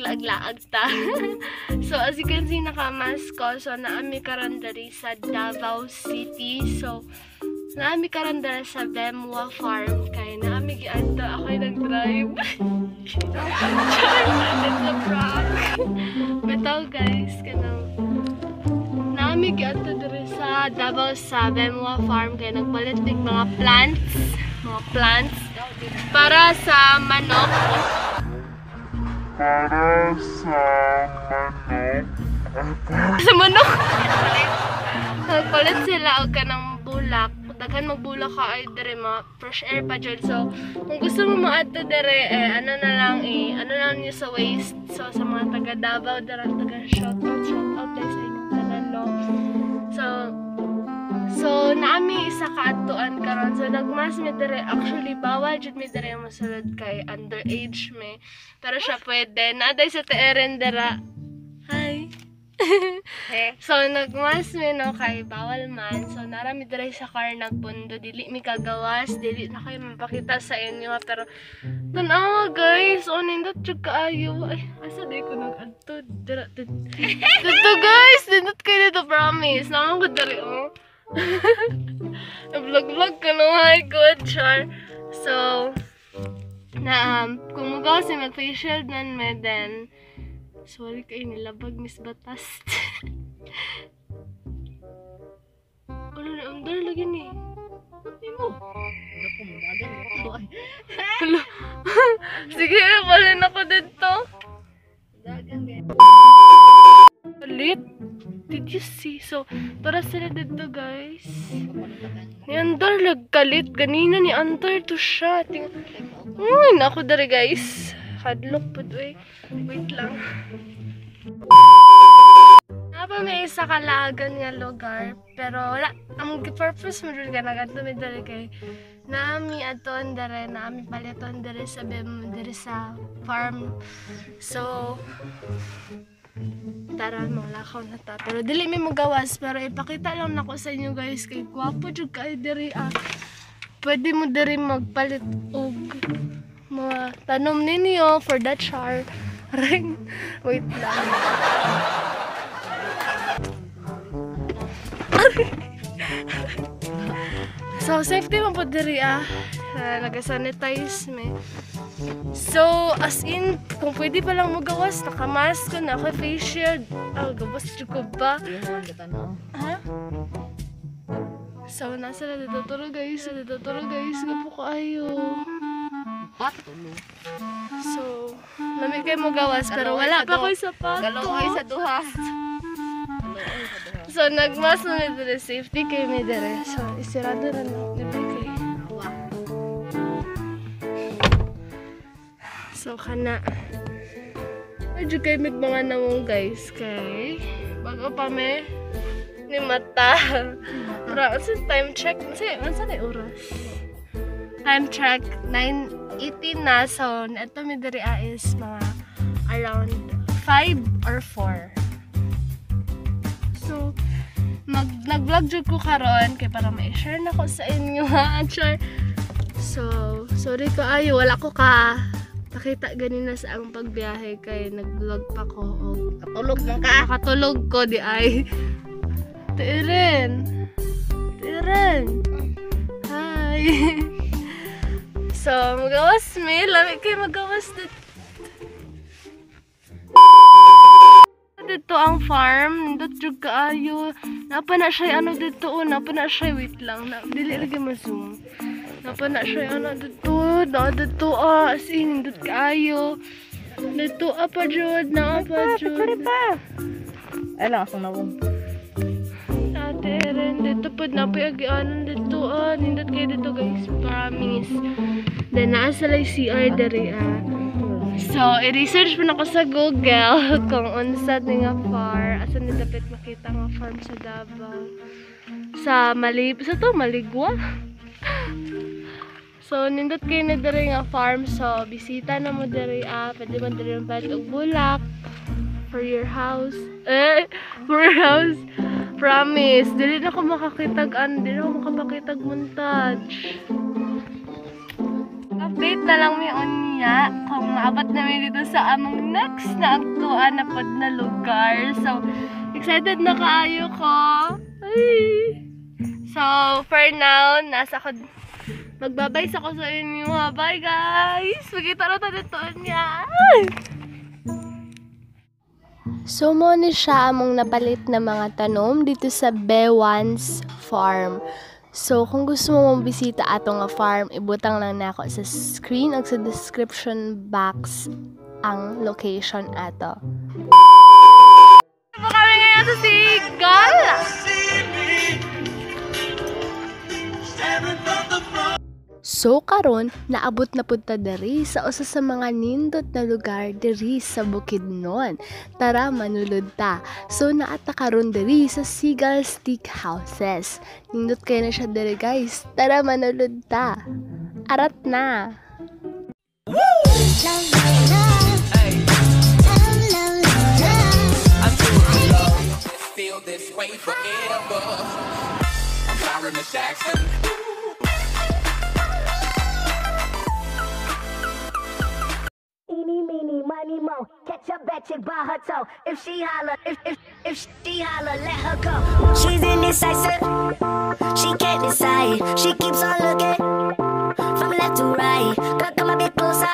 naglaag-laag ta. So as you can see, nakamask ko. So naami karon diri sa Davao City. So naami karon diri sa Bemwa Farm. Kaya naami giadto ako nag-drive. It's a prank. Bitaw guys, kanang naami giadto diri sa Davao sa Bemwa Farm. Kaya nagpalit ng mga plants para sa manok. Sa manok. Nagpalit sila og kanang bulak. Daghan magbulak ka ay dire mga fresh air pa dyan. So kung gusto mo maadto dire ano na lang niyo sa waste. So sa mga taga Davao dira, taga shout out guys sa inyong tanan, no. So naami isa ka adtuan karon. So nagmas mi dire, actually bawal jud mi dire mosulod kay underage me. Pero siya pwede. Naaday sa teeren dira. Hi. So nagmas mi no kay bawal man. So narami dire sa car nagpundo, dili mi kagawas, dili na kayo mapakita sa inyo, pero tanawa guys, nindot jud kaayo. Ay asa day ko nag-adto dira dito guys, nindot kayo dito, promise naman ko diri vlog ka no, my good char. So kung magawa si mag-facial nan me, then sorry kayo nilabag Miss Batas. Ano na, ang dala lagi ni. Pati mo. Ano po, magagan ito. Hello. Sige, palin ako dito. Palit. Did you see? So, para sila dito guys. Ni Andar lagkalit. Ganina ni Andar to siya. Uy, naku dari guys. Hadlok po doy. Wait lang. Napa may isa kalagan nga lugar. Pero wala. Ang purpose mo rin ka nagadto may dali kay naami aton dere, naami paliton dere sa dere sa farm. So tara, manglakaw na ta. Pero dili may magawas. Pero ipakita lang nako sa inyo guys. Kay gwapo jud kay diri pwede mo diri magpalit og mga tanom ninyo for that char. Wait lang. So safety mo po diri nag-sanitize me. So as in kung pwede pa lang magawas, nakamask ko na ako, face shield. Gawas ko ba? Ha? So nasa na dito turo guys, gapo kayo. So, lamig kayo mo gawas, pero wala pa ko'y sapato. Galong kayo sa duha. So, nagmas na nito safety kayo may dere. So, isirado na lang. Kayo. So, kana. Medyo kayo may mga namong guys. Kay, bago pa may ni mata. Pero, time check. Ano na oras? Time check, 9:18 na. So, ito may diri is mga around 5 or 4. So, nag-vlog jud ko karon kay para ma-share na ko sa inyo ha. So, sorry ko ayo, wala ko pakita ganina sa ang pagbiyahe kay nag-vlog pa ko. Katulog man ka. Nakatulog ko di ay. Tiren. Hi. So, magawas me. Lamig kayo magawas dito. Dito ang farm. Dito jud kaayo. Napa na siya ano dito. Napa na siya. Wait lang. Dili lagi ma-zoom. Napa na siya ano dito. Dito as in. Dito kaayo. Dito apa jud. Napa jud. Ay lang asang nawong. Ate rin. Dito po napayagyanan dito. Nindot kayo dito guys. Promise. Then naasalay CR dari So, i-research po na ko sa Google kung unsad ni nga far. Asa ni dapat makita nga farm sa Davao. Sa Maligwa. So, nindot kayo na dari nga farm. So, bisita na mo dari pwede mo dari ang og bulak for your house. For your house. Promise. Dili na ako makakitag dili na ako makapakitag montage. update na lang mi unya kung maabot na mi dito sa among next na aktuan na pod na lugar. So, excited na kaayo ko. Ay. So, for now, nasa ko magbabay sa ko sa inyo. Bye guys! Magkita na tayo dito niya. So, mo ni siya among napalit na mga tanom dito sa Bewan's Farm. So, kung gusto mo mong bisita atong nga farm, ibutang lang na ako sa screen o sa description box ang location ato. Ito kami ngayon sa Sigal! So karon naabot na pud ta diri sa usa sa mga nindot na lugar diri sa Bukidnon. Tara manulod ta. So naata karon diri sa Seagull Steakhouses. Nindot kayo na siya diri guys. Tara manulod ta. Arat na. Feel this way forever. I'm sorry, Miss Jackson. Eeny, meeny, miny, mo. Catch a bad chick by her toe. If she holler, if she holler, let her go. She's indecisive. She can't decide. She keeps on looking from left to right. Girl, come a bit closer.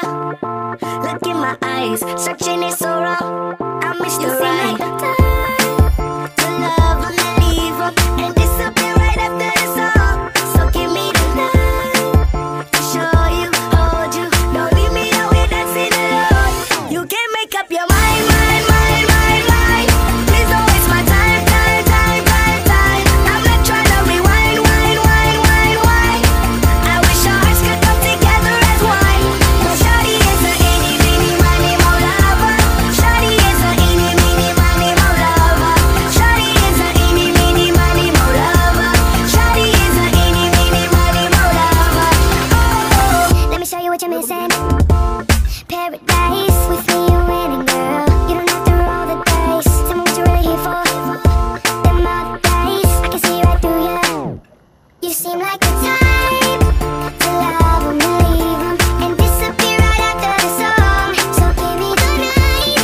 Look in my eyes. Searching is so wrong. I miss you right. Like the time to love and leave her and disappear right after the song. So give me the night to show you, hold you. Don't leave me out here dancing alone. You can make up your mind, mind, mind, mind, mind. Please don't waste my time, time, time, time, time. I'm not trying to rewind, wind, wind, wind, wind. I wish our hearts could come together as one. Shawty is a eeny, meeny, miny, mo lover. Shawty is a eeny, meeny, miny, mo lover. Shawty is a eeny, meeny, miny, mo lover. Shawty is a eeny, meeny, miny, mo lover. Oh, let me show you what you're missing. Paradise with me, you're winning, girl. You don't have to roll the dice. Tell me what you're really here for. Them other days, I can see right through you. You seem like the type to love 'em and leave 'em and disappear right after the song. So give me the night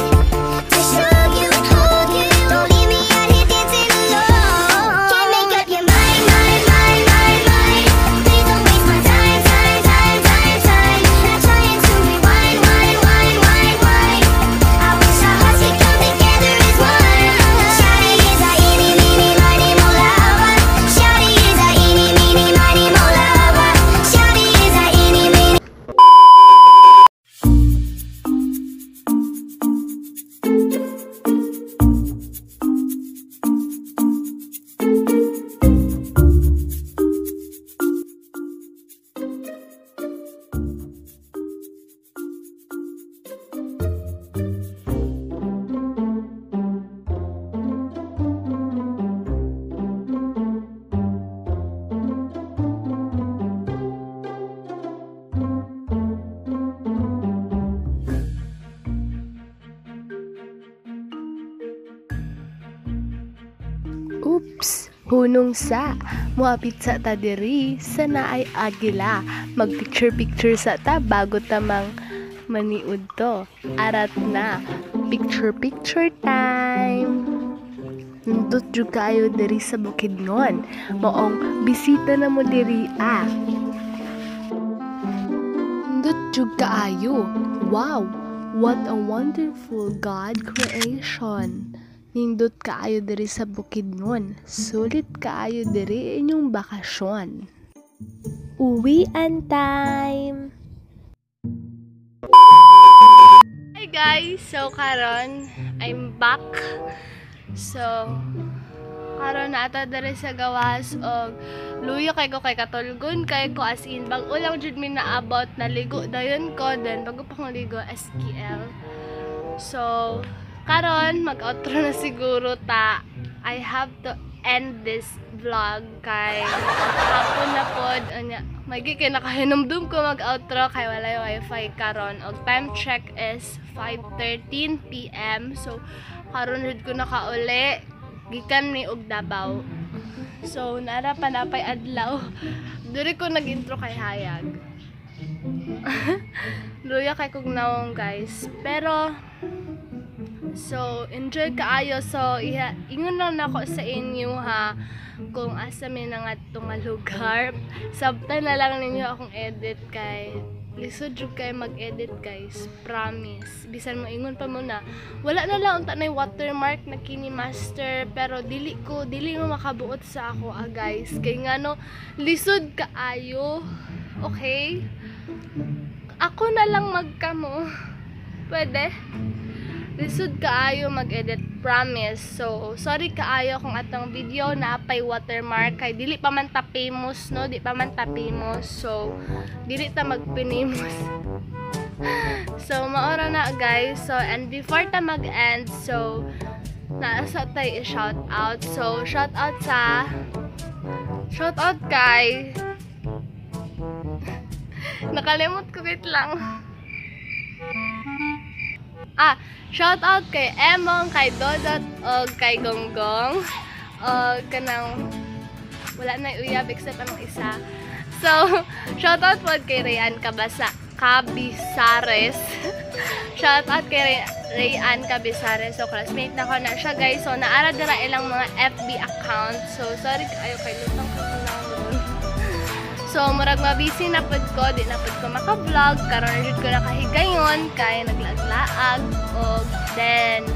to show you and hold you. Don't leave me out here dancing alone. Can't make up your mind, mind, mind, mind, mind. Please don't waste my time, time, time, time, time. Not trying to rewind, wind, wind, wind, wind. I wish our hearts could come together as one. Shawty is a eeny, meeny, miny, mo lover. Shawty is a eeny, meeny, miny, mo lover. Shawty is a eeny, meeny. Oops! Hunong sa! Muapit sa ta diri sa naay agila. Mag-picture-picture sa ta bago tamang maniud to. Arat na! Picture-picture time! Nundot jud kayo diri sa Bukidnon. Maong bisita na mo diri ah. Nundot jud kaayo. Wow! What a wonderful God creation! Nindot kaayo diri sa Bukidnon. Sulit kaayo diri inyong bakasyon. Uwian time! Hi guys! So karon, I'm back. So, karon na ata diri sa gawas og luyo kay ko kay katulgon kay ko as in bag ulang jud mi naabot naligo dayon ko then bago pa kong ligo SKL. So, karon mag-outro na siguro ta. I have to end this vlog kay hapon na pod anya magi kay nakahinumdum ko mag-outro kay walay wifi karon og time check is 5:13 PM. So karon jud ko nakauli gikan ni og Davao. So nara pa napay adlaw. Diri ko nag-intro kay Hayag. Luya kay kog nawong guys. Pero so enjoy kaayo. So ingon lang nako sa inyo ha kung asa may nangadto nga lugar. Sabta na lang ninyo akong edit kay lisod jud kay mag-edit guys, promise. Bisan mo ingon pa mo na wala na lang unta nay watermark na kini master, pero dili mo makabuot sa ako guys, kay ngano lisod kaayo. Okay, ako na lang magkamo, pwede? Lisod kaayo mag-edit, promise. So sorry kaayo kung atong video na apay watermark kay dili pa man ta famous, no? Di pa man ta famous. So dili ta magpinimos. So maora na guys. So and before ta mag-end, so naasa tayo i-shout out. So shout out kay nakalimot ko, wait lang. Shout out kay Emong, kay Dodot, o kay Gonggong. Kanang wala na uyab except anong isa. So, shout out po kay Rayan Cabisares. Shout out kay Rayan Cabisares. So, classmate na ko na siya guys. So, naara dira ilang mga FB account. So, sorry kayo kay lutang ko na doon. So, murag mabisi na pod ko, di na pod ko maka-vlog, karon jud ko nakahigayon kay naglaglaag og then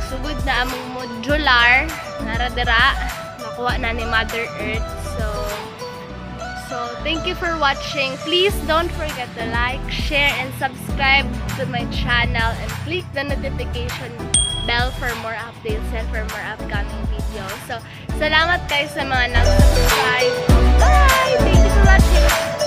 sugod na among modular naradira nakuha na ni Mother Earth. So thank you for watching. Please don't forget to like, share, and subscribe to my channel and click the notification bell for more updates and for more upcoming videos. So salamat guys sa mga nag-subscribe. Bye! Thank you for watching.